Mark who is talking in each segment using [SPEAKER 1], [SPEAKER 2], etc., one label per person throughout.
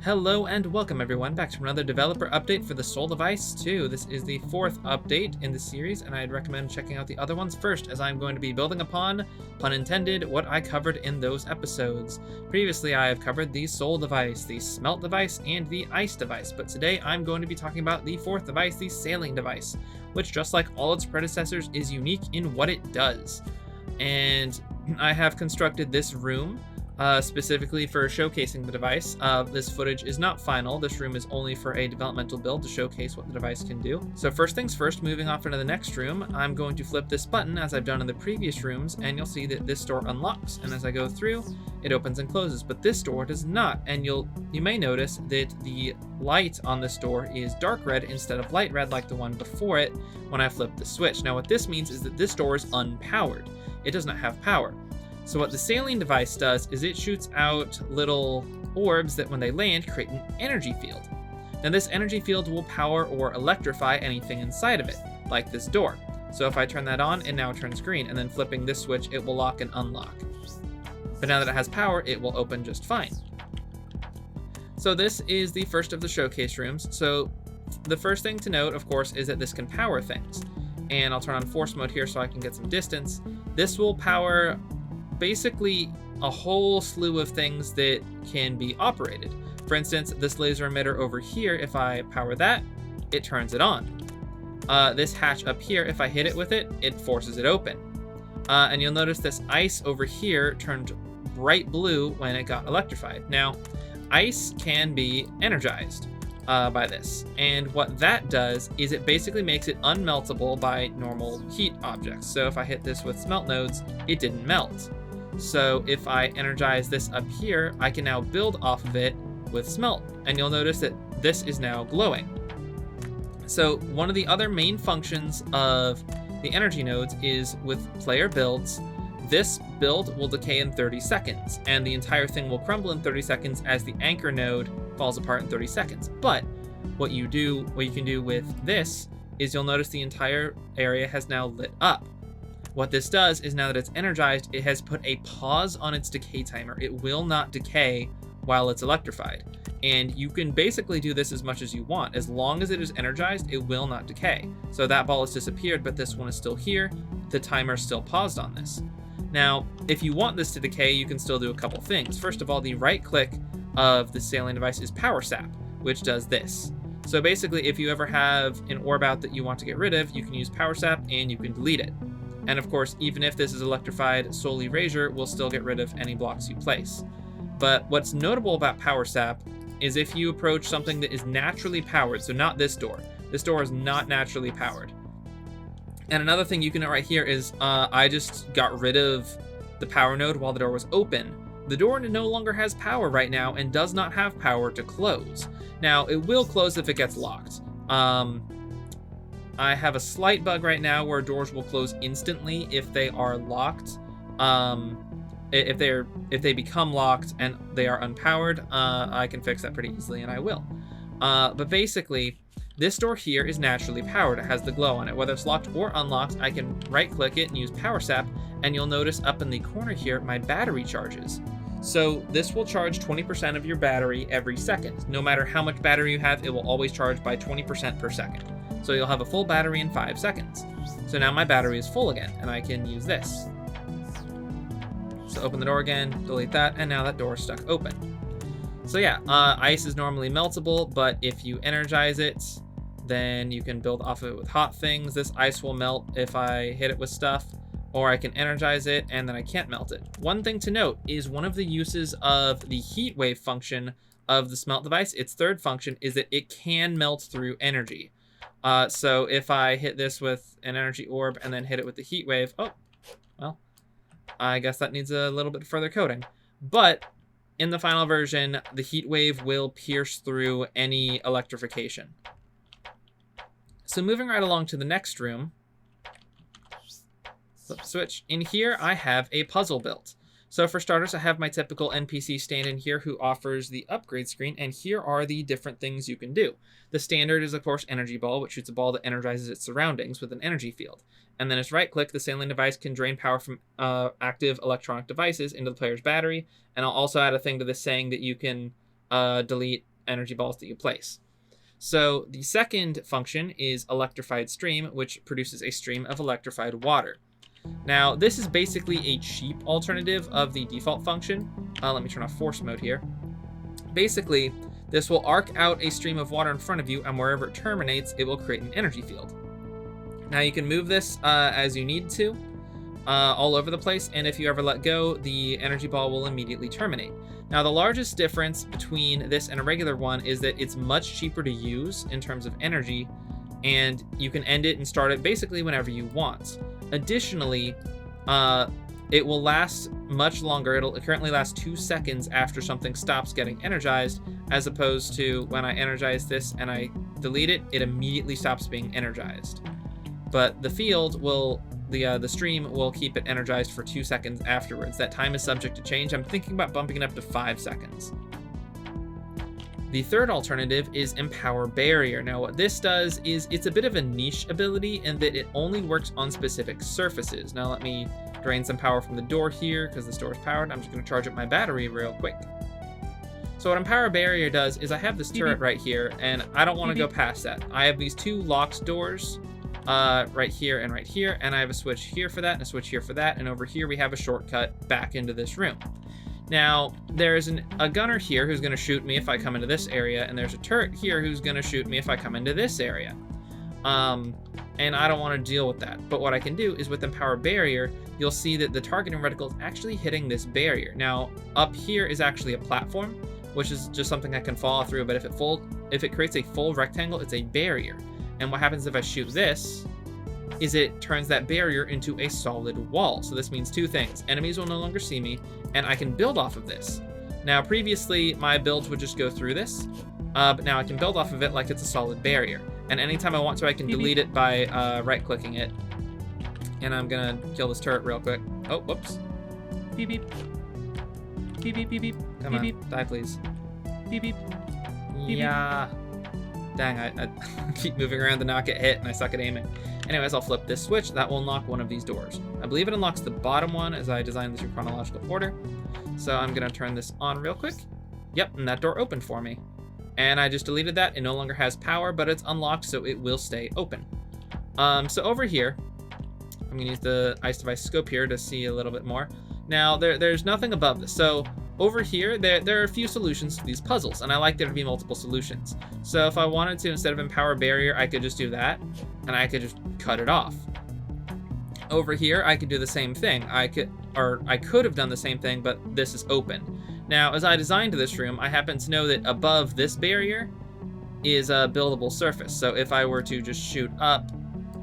[SPEAKER 1] Hello and welcome everyone back to another developer update for the Soul Device 2. This is the fourth update in the series, and I'd recommend checking out the other ones first, as I'm going to be building upon, pun intended, what I covered in those episodes. Previously I have covered the Soul Device, the Smelt Device, and the Ice Device, but today I'm going to be talking about the fourth device, the Saline Device, which just like all its predecessors is unique in what it does. And I have constructed this room specifically for showcasing the device. This footage is not final. This room is only for a developmental build to showcase what the device can do. So first things first, moving off into the next room, I'm going to flip this button as I've done in the previous rooms, and you'll see that this door unlocks, and as I go through, it opens and closes, but this door does not, and you may notice that the light on this door is dark red instead of light red like the one before it when I flip the switch. Now what this means is that this door is unpowered. It does not have power. So what the Saline device does is it shoots out little orbs that when they land create an energy field. Now this energy field will power or electrify anything inside of it, like this door. So if I turn that on, it now turns green, and then flipping this switch, it will lock and unlock. But now that it has power, it will open just fine. So this is the first of the showcase rooms. So the first thing to note, of course, is that this can power things. And I'll turn on force mode here so I can get some distance. This will power basically a whole slew of things that can be operated. For instance, this laser emitter over here, if I power that, it turns it on. This hatch up here, if I hit it with it, it forces it open. And you'll notice this ice over here turned bright blue when it got electrified. Now, ice can be energized by this, and what that does is it basically makes it unmeltable by normal heat objects. So if I hit this with smelt nodes, it didn't melt. So if I energize this up here, I can now build off of it with smelt, and you'll notice that this is now glowing. So one of the other main functions of the energy nodes is with player builds, this build will decay in 30 seconds, and the entire thing will crumble in 30 seconds as the anchor node falls apart in 30 seconds. But what you can do with this is you'll notice the entire area has now lit up. What this does is now that it's energized, it has put a pause on its decay timer. It will not decay while it's electrified. And you can basically do this as much as you want. As long as it is energized, it will not decay. So that ball has disappeared, but this one is still here. The timer is still paused on this. Now, if you want this to decay, you can still do a couple things. First of all, the right click of the Saline device is Power Sap, which does this. So basically, if you ever have an orb out that you want to get rid of, you can use Power Sap and you can delete it. And of course, even if this is electrified, Soul Erasure will still get rid of any blocks you place. But what's notable about Power Sap is if you approach something that is naturally powered, so not this door. This door is not naturally powered. And another thing you can note right here is I just got rid of the power node while the door was open. The door no longer has power right now and does not have power to close. Now, it will close if it gets locked. I have a slight bug right now where doors will close instantly if they are locked. If they become locked and they are unpowered, I can fix that pretty easily, and I will. But basically, this door here is naturally powered. It has the glow on it. Whether it's locked or unlocked, I can right-click it and use Power Sap, and you'll notice up in the corner here, my battery charges. So this will charge 20% of your battery every second. No matter how much battery you have, it will always charge by 20% per second. So you'll have a full battery in 5 seconds. So now my battery is full again, and I can use this. So open the door again, delete that, and now that door is stuck open. So yeah, ice is normally meltable, but if you energize it, then you can build off of it with hot things. This ice will melt if I hit it with stuff, or I can energize it and then I can't melt it. One thing to note is one of the uses of the heat wave function of the smelt device, its third function, is that it can melt through energy. So if I hit this with an energy orb and then hit it with the heat wave, oh, well, I guess that needs a little bit further coding. But in the final version, the heat wave will pierce through any electrification. So moving right along to the next room, flip the switch. In here, I have a puzzle built. So for starters, I have my typical NPC stand-in here who offers the upgrade screen, and here are the different things you can do. The standard is, of course, Energy Ball, which shoots a ball that energizes its surroundings with an energy field. And then as right-click, the Saline device can drain power from active electronic devices into the player's battery. And I'll also add a thing to this saying that you can delete energy balls that you place. So the second function is Electrified Stream, which produces a stream of electrified water. Now, this is basically a cheap alternative of the default function. Let me turn off force mode here. Basically, this will arc out a stream of water in front of you, and wherever it terminates, it will create an energy field. Now, you can move this as you need to, all over the place, and if you ever let go, the energy ball will immediately terminate. Now, the largest difference between this and a regular one is that it's much cheaper to use in terms of energy, and you can end it and start it basically whenever you want. Additionally, it will last much longer. It'll currently last 2 seconds after something stops getting energized, as opposed to when I energize this and I delete it, it immediately stops being energized. But the field will, the stream will keep it energized for 2 seconds afterwards. That time is subject to change. I'm thinking about bumping it up to 5 seconds. The third alternative is Empower Barrier. Now, what this does is it's a bit of a niche ability in that it only works on specific surfaces. Now, let me drain some power from the door here because this door is powered. I'm just going to charge up my battery real quick. So what Empower Barrier does is I have this turret right here, and I don't want to go past that. I have these 2 locked doors right here, and I have a switch here for that and a switch here for that, and over here we have a shortcut back into this room. Now, there's a gunner here who's going to shoot me if I come into this area, and there's a turret here who's going to shoot me if I come into this area. And I don't want to deal with that. But what I can do is with Empower Barrier, you'll see that the targeting reticle is actually hitting this barrier. Now, up here is actually a platform, which is just something I can fall through, but if it creates a full rectangle, it's a barrier. And what happens if I shoot this is it turns that barrier into a solid wall. So this means 2 things. Enemies will no longer see me, and I can build off of this. Now, previously, my builds would just go through this, but now I can build off of it like it's a solid barrier. And anytime I want to, I can delete it by right-clicking it. And I'm gonna kill this turret real quick. Oh, whoops.
[SPEAKER 2] Beep beep. Beep beep beep beep.
[SPEAKER 1] Come
[SPEAKER 2] beep,
[SPEAKER 1] on,
[SPEAKER 2] beep.
[SPEAKER 1] die please.
[SPEAKER 2] Beep beep.
[SPEAKER 1] Yeah. Dang, I keep moving around to not get hit, and I suck at aiming. Anyways, I'll flip this switch. That will unlock one of these doors. I believe it unlocks the bottom one as I designed this in chronological order. So I'm going to turn this on real quick. Yep, and that door opened for me. And I just deleted that. It no longer has power, but it's unlocked, so it will stay open. So over here, I'm going to use the Ice Device scope here to see a little bit more. Now, there's nothing above this. So over here, there are a few solutions to these puzzles, and I like there to be multiple solutions. So if I wanted to, instead of Empower Barrier, I could just do that, and I could just cut it off. Over here, I could do the same thing. I could have done the same thing, but this is open. Now, as I designed this room, I happen to know that above this barrier is a buildable surface. So if I were to just shoot up,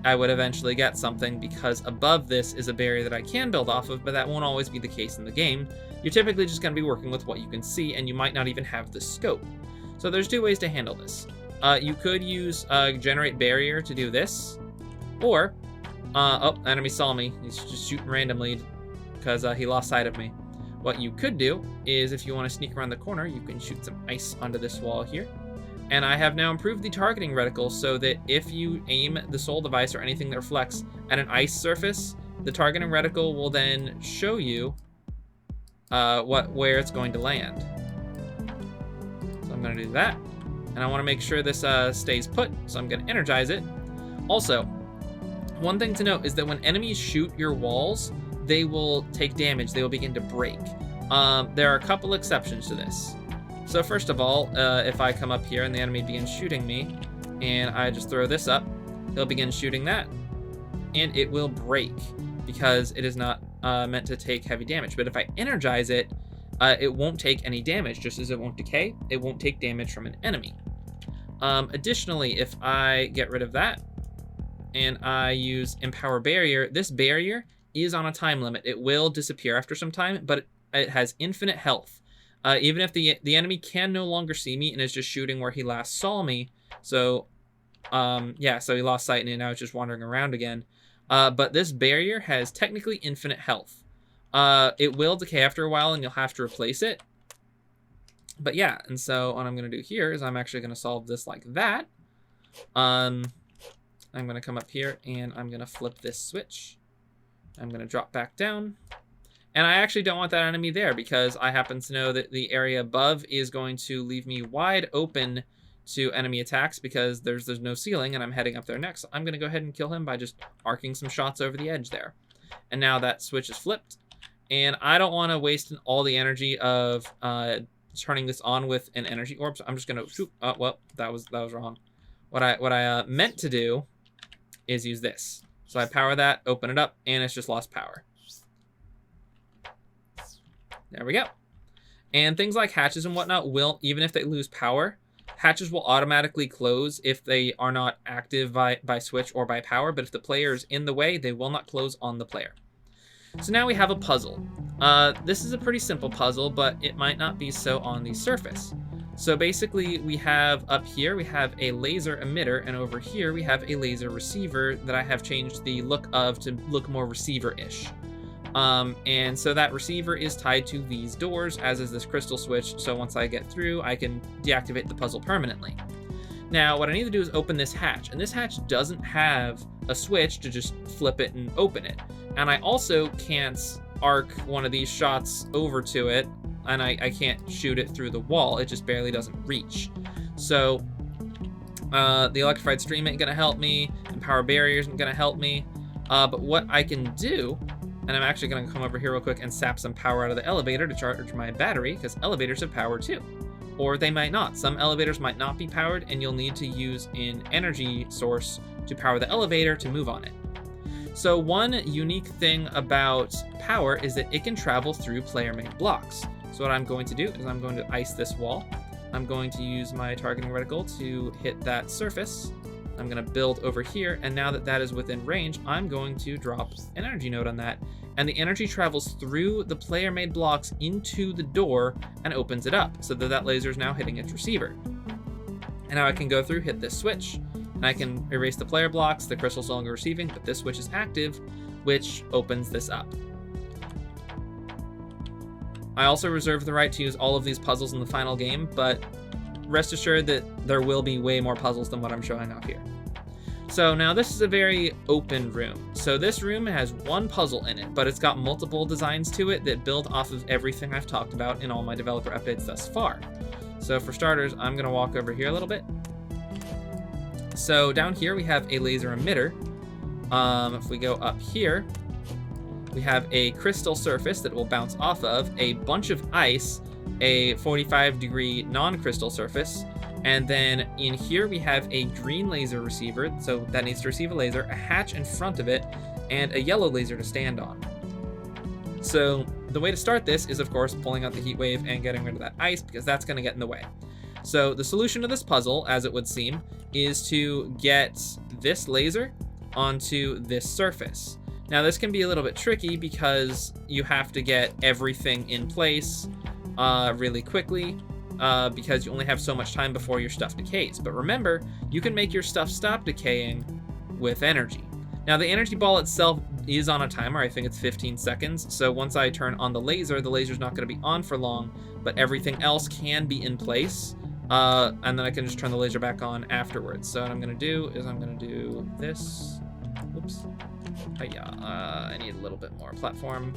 [SPEAKER 1] I would eventually get something, because above this is a barrier that I can build off of, but that won't always be the case in the game. You're typically just going to be working with what you can see, and you might not even have the scope. So there's 2 ways to handle this. You could use Generate Barrier to do this, or, oh, enemy saw me. He's just shooting randomly because he lost sight of me. What you could do is, if you want to sneak around the corner, you can shoot some ice onto this wall here. And I have now improved the targeting reticle so that if you aim the soul device or anything that reflects at an ice surface, the targeting reticle will then show you where it's going to land. So I'm going to do that. And I want to make sure this stays put, so I'm going to energize it. Also, one thing to note is that when enemies shoot your walls, they will take damage. They will begin to break. There are a couple exceptions to this. So first of all, if I come up here and the enemy begins shooting me, and I just throw this up, he'll begin shooting that, and it will break because it is not meant to take heavy damage. But if I energize it, it won't take any damage. Just as it won't decay, it won't take damage from an enemy. Additionally, if I get rid of that and I use Empower Barrier, this barrier is on a time limit. It will disappear after some time, but it has infinite health. Even if the enemy can no longer see me and is just shooting where he last saw me. So, yeah, so he lost sight and now it's just wandering around again. But this barrier has technically infinite health. It will decay after a while and you'll have to replace it. But yeah, and so what I'm going to do here is I'm actually going to solve this like that. I'm going to come up here and I'm going to flip this switch. I'm going to drop back down. And I actually don't want that enemy there because I happen to know that the area above is going to leave me wide open to enemy attacks because there's no ceiling and I'm heading up there next. So I'm going to go ahead and kill him by just arcing some shots over the edge there. And now that switch is flipped. And I don't want to waste all the energy of turning this on with an energy orb. So I'm just going to shoot. Oh, well, that was wrong. What I meant to do is use this. So I power that, open it up, and it's just lost power. There we go. And things like hatches and whatnot will, even if they lose power, hatches will automatically close if they are not active by switch or by power, but if the player is in the way, they will not close on the player. So now we have a puzzle. This is a pretty simple puzzle, but it might not be so on the surface. So basically we have up here, we have a laser emitter, and over here we have a laser receiver that I have changed the look of to look more receiver-ish. And so that receiver is tied to these doors, as is this crystal switch, so once I get through, I can deactivate the puzzle permanently. Now, what I need to do is open this hatch, and this hatch doesn't have a switch to just flip it and open it. And I also can't arc one of these shots over to it, and I can't shoot it through the wall, it just barely doesn't reach. So, the Electrified stream ain't gonna help me, and power barriers ain't gonna help me, but what I can do, and I'm actually going to come over here real quick and sap some power out of the elevator to charge my battery, because elevators have power too. Or they might not. Some elevators might not be powered, and you'll need to use an energy source to power the elevator to move on it. So one unique thing about power is that it can travel through player-made blocks. So what I'm going to do is I'm going to ice this wall. I'm going to use my targeting reticle to hit that surface. I'm going to build over here, and now that that is within range, I'm going to drop an energy node on that, and the energy travels through the player-made blocks into the door and opens it up, so that that laser is now hitting its receiver. And now I can go through, hit this switch, and I can erase the player blocks. The crystal's no longer receiving, but this switch is active, which opens this up. I also reserve the right to use all of these puzzles in the final game, but rest assured that there will be way more puzzles than what I'm showing off here. So now this is a very open room. So this room has one puzzle in it, but it's got multiple designs to it that build off of everything I've talked about in all my developer updates thus far. So for starters, I'm gonna walk over here a little bit. So down here we have a laser emitter. If we go up here, we have a crystal surface that will bounce off of, a bunch of ice, a 45-degree non-crystal surface, and then in here we have a green laser receiver, so that needs to receive a laser, a hatch in front of it, and a yellow laser to stand on. So the way to start this is, of course, pulling out the heat wave and getting rid of that ice, because that's going to get in the way. So the solution to this puzzle, as it would seem, is to get this laser onto this surface. Now this can be a little bit tricky because you have to get everything in place really quickly, because you only have so much time before your stuff decays. But remember, you can make your stuff stop decaying with energy. Now the energy ball itself is on a timer. I think it's 15 seconds. So once I turn on the laser's not going to be on for long, but everything else can be in place. And then I can just turn the laser back on afterwards. So what I'm going to do is I'm going to do this. Oops. I need a little bit more platform.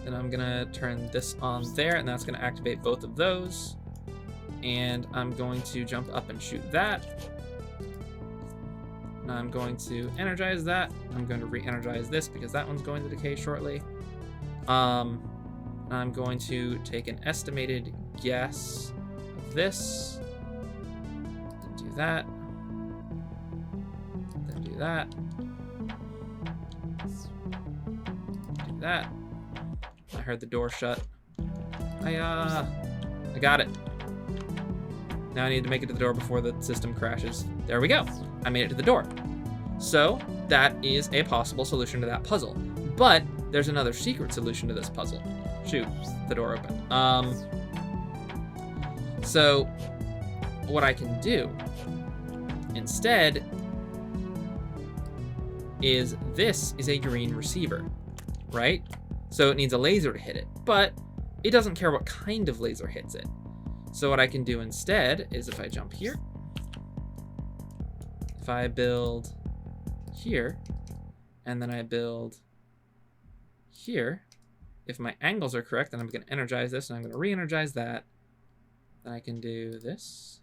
[SPEAKER 1] Then I'm gonna turn this on there, and that's gonna activate both of those. And I'm going to jump up and shoot that. And I'm going to energize that. I'm going to re-energize this because that one's going to decay shortly. I'm going to take an estimated guess of this. Then do that. Then do that. Do that. I heard the door shut. I got it. Now I need to make it to the door before the system crashes. There we go. I made it to the door. So that is a possible solution to that puzzle. But there's another secret solution to this puzzle. Shoot, the door opened. So what I can do instead is this is a green receiver, right? So it needs a laser to hit it, but it doesn't care what kind of laser hits it. So what I can do instead is if I jump here, if I build here, and then I build here, if my angles are correct, then I'm going to energize this, and I'm going to re-energize that. Then I can do this,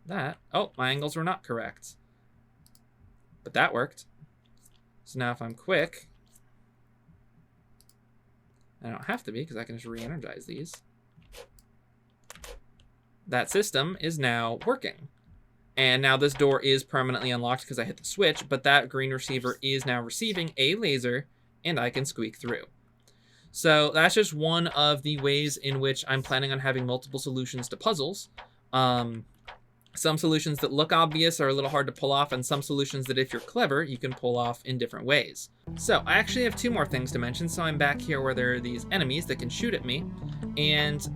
[SPEAKER 1] that. Oh, my angles were not correct. But that worked. So now if I'm quick, I don't have to be because I can just re-energize these. That system is now working. And now this door is permanently unlocked because I hit the switch, but that green receiver is now receiving a laser, and I can squeak through. So that's just one of the ways in which I'm planning on having multiple solutions to puzzles. Some solutions that look obvious are a little hard to pull off, and some solutions that, if you're clever, you can pull off in different ways. So I actually have two more things to mention. So I'm back here where there are these enemies that can shoot at me. And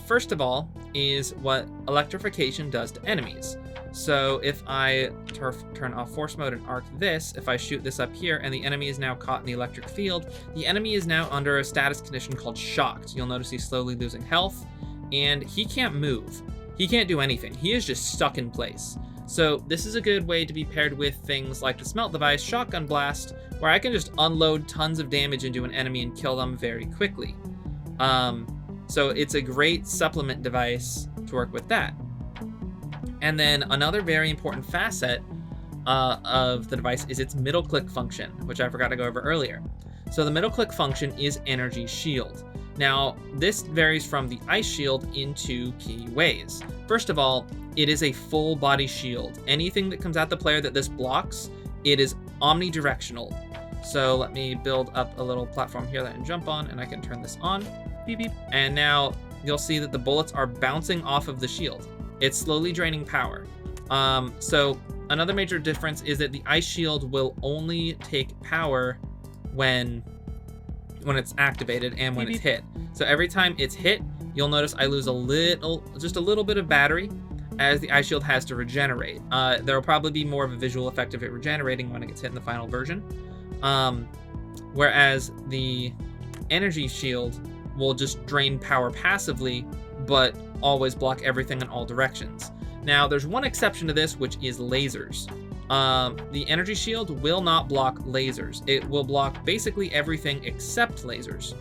[SPEAKER 1] first of all is what electrification does to enemies. So if I turn off force mode and arc this, if I shoot this up here and the enemy is now caught in the electric field, the enemy is now under a status condition called shocked. You'll notice he's slowly losing health, and he can't move. He can't do anything. He is just stuck in place. So this is a good way to be paired with things like the smelt device, shotgun blast, where I can just unload tons of damage into an enemy and kill them very quickly. So it's a great supplement device to work with that. And then another very important facet of the device is its middle click function, which I forgot to go over earlier. So the middle click function is energy shield. Now, this varies from the ice shield in two key ways. First of all, it is a full body shield. Anything that comes at the player that this blocks, it is omnidirectional. So let me build up a little platform here that I can jump on, and I can turn this on. Beep, beep. And now you'll see that the bullets are bouncing off of the shield. It's slowly draining power. So another major difference is that the ice shield will only take power when it's activated and when it's hit. So every time it's hit, you'll notice I lose just a little bit of battery as the ice shield has to regenerate. There will probably be more of a visual effect of it regenerating when it gets hit in the final version. Whereas the energy shield will just drain power passively, but always block everything in all directions. Now, there's one exception to this, which is lasers. The energy shield will not block lasers. It will block basically everything except lasers.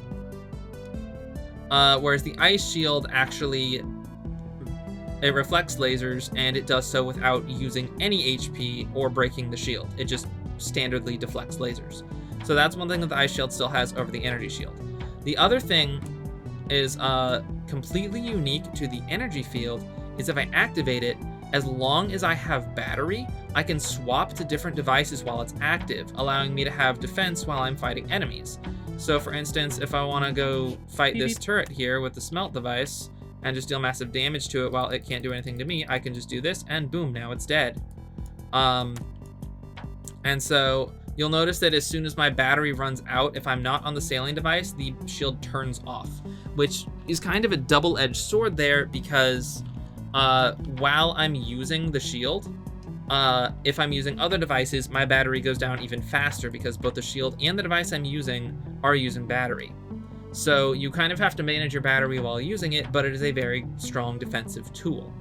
[SPEAKER 1] Whereas the ice shield actually, it reflects lasers, and it does so without using any HP or breaking the shield. It just standardly deflects lasers. So that's one thing that the ice shield still has over the energy shield. The other thing is completely unique to the energy field is if I activate it, as long as I have battery, I can swap to different devices while it's active, allowing me to have defense while I'm fighting enemies. So for instance, if I want to go fight this turret here with the smelt device and just deal massive damage to it while it can't do anything to me, I can just do this and boom, now it's dead. And so you'll notice that as soon as my battery runs out, if I'm not on the saline device, the shield turns off, which is kind of a double-edged sword there because while I'm using the shield, if I'm using other devices, my battery goes down even faster because both the shield and the device I'm using are using battery. So you kind of have to manage your battery while using it, but it is a very strong defensive tool.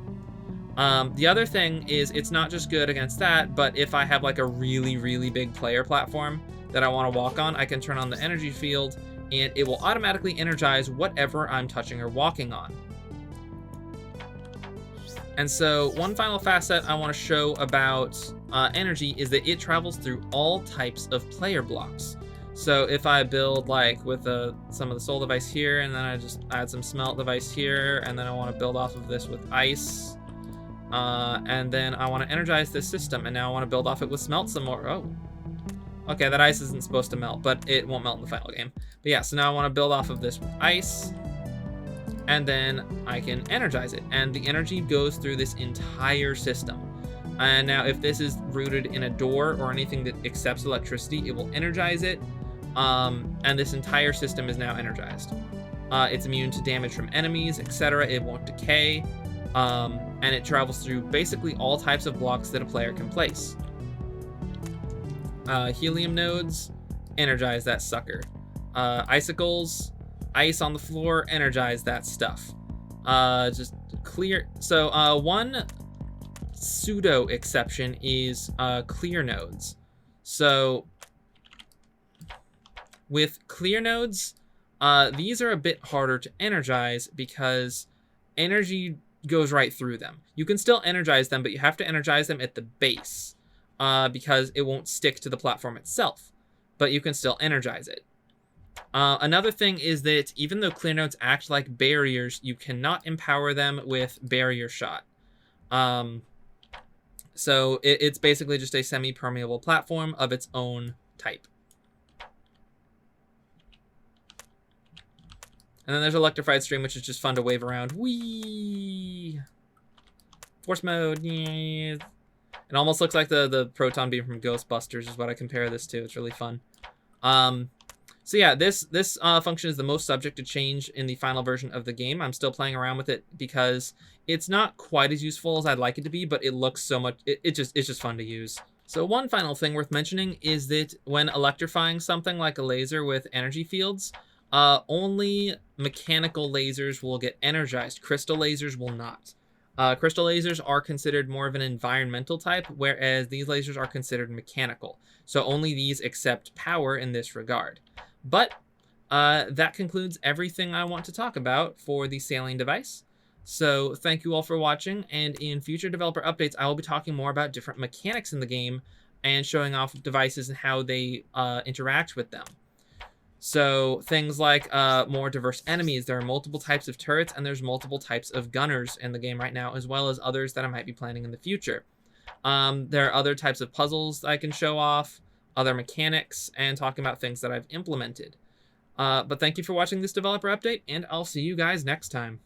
[SPEAKER 1] The other thing is it's not just good against that, but if I have like a really, really big player platform that I want to walk on, I can turn on the energy field and it will automatically energize whatever I'm touching or walking on. And so one final facet I want to show about energy is that it travels through all types of player blocks. So if I build like with some of the soul device here, and then I just add some smelt device here, and then I want to build off of this with ice, and then I want to energize this system, and now I want to build off it with smelt some more. Oh, okay, that ice isn't supposed to melt, but it won't melt in the final game. But yeah, so now I want to build off of this with ice, and then I can energize it, and the energy goes through this entire system. And now if this is rooted in a door or anything that accepts electricity, it will energize it, and this entire system is now energized. It's immune to damage from enemies, etc. It won't decay, and it travels through basically all types of blocks that a player can place. Helium nodes, energize that sucker. Icicles, ice on the floor, energize that stuff. Just clear. So one pseudo exception is clear nodes. So With clear nodes, these are a bit harder to energize because energy goes right through them. You can still energize them, but you have to energize them at the base because it won't stick to the platform itself, but you can still energize it. Another thing is that even though clear nodes act like barriers, you cannot empower them with barrier shot. So it's basically just a semi-permeable platform of its own type. And then there's Electrified Stream, which is just fun to wave around. Whee! Force mode. Yeah. It almost looks like the proton beam from Ghostbusters is what I compare this to. It's really fun. So yeah, this function is the most subject to change in the final version of the game. I'm still playing around with it because it's not quite as useful as I'd like it to be, but it looks so much. It's just fun to use. So one final thing worth mentioning is that when electrifying something like a laser with energy fields, only mechanical lasers will get energized. Crystal lasers will not. Crystal lasers are considered more of an environmental type, whereas these lasers are considered mechanical. So only these accept power in this regard. But that concludes everything I want to talk about for the Saline device. So thank you all for watching, and in future developer updates, I will be talking more about different mechanics in the game and showing off devices and how they interact with them. So things like more diverse enemies. There are multiple types of turrets, and there's multiple types of gunners in the game right now, as well as others that I might be planning in the future. There are other types of puzzles I can show off, other mechanics, and talking about things that I've implemented. But thank you for watching this developer update, and I'll see you guys next time.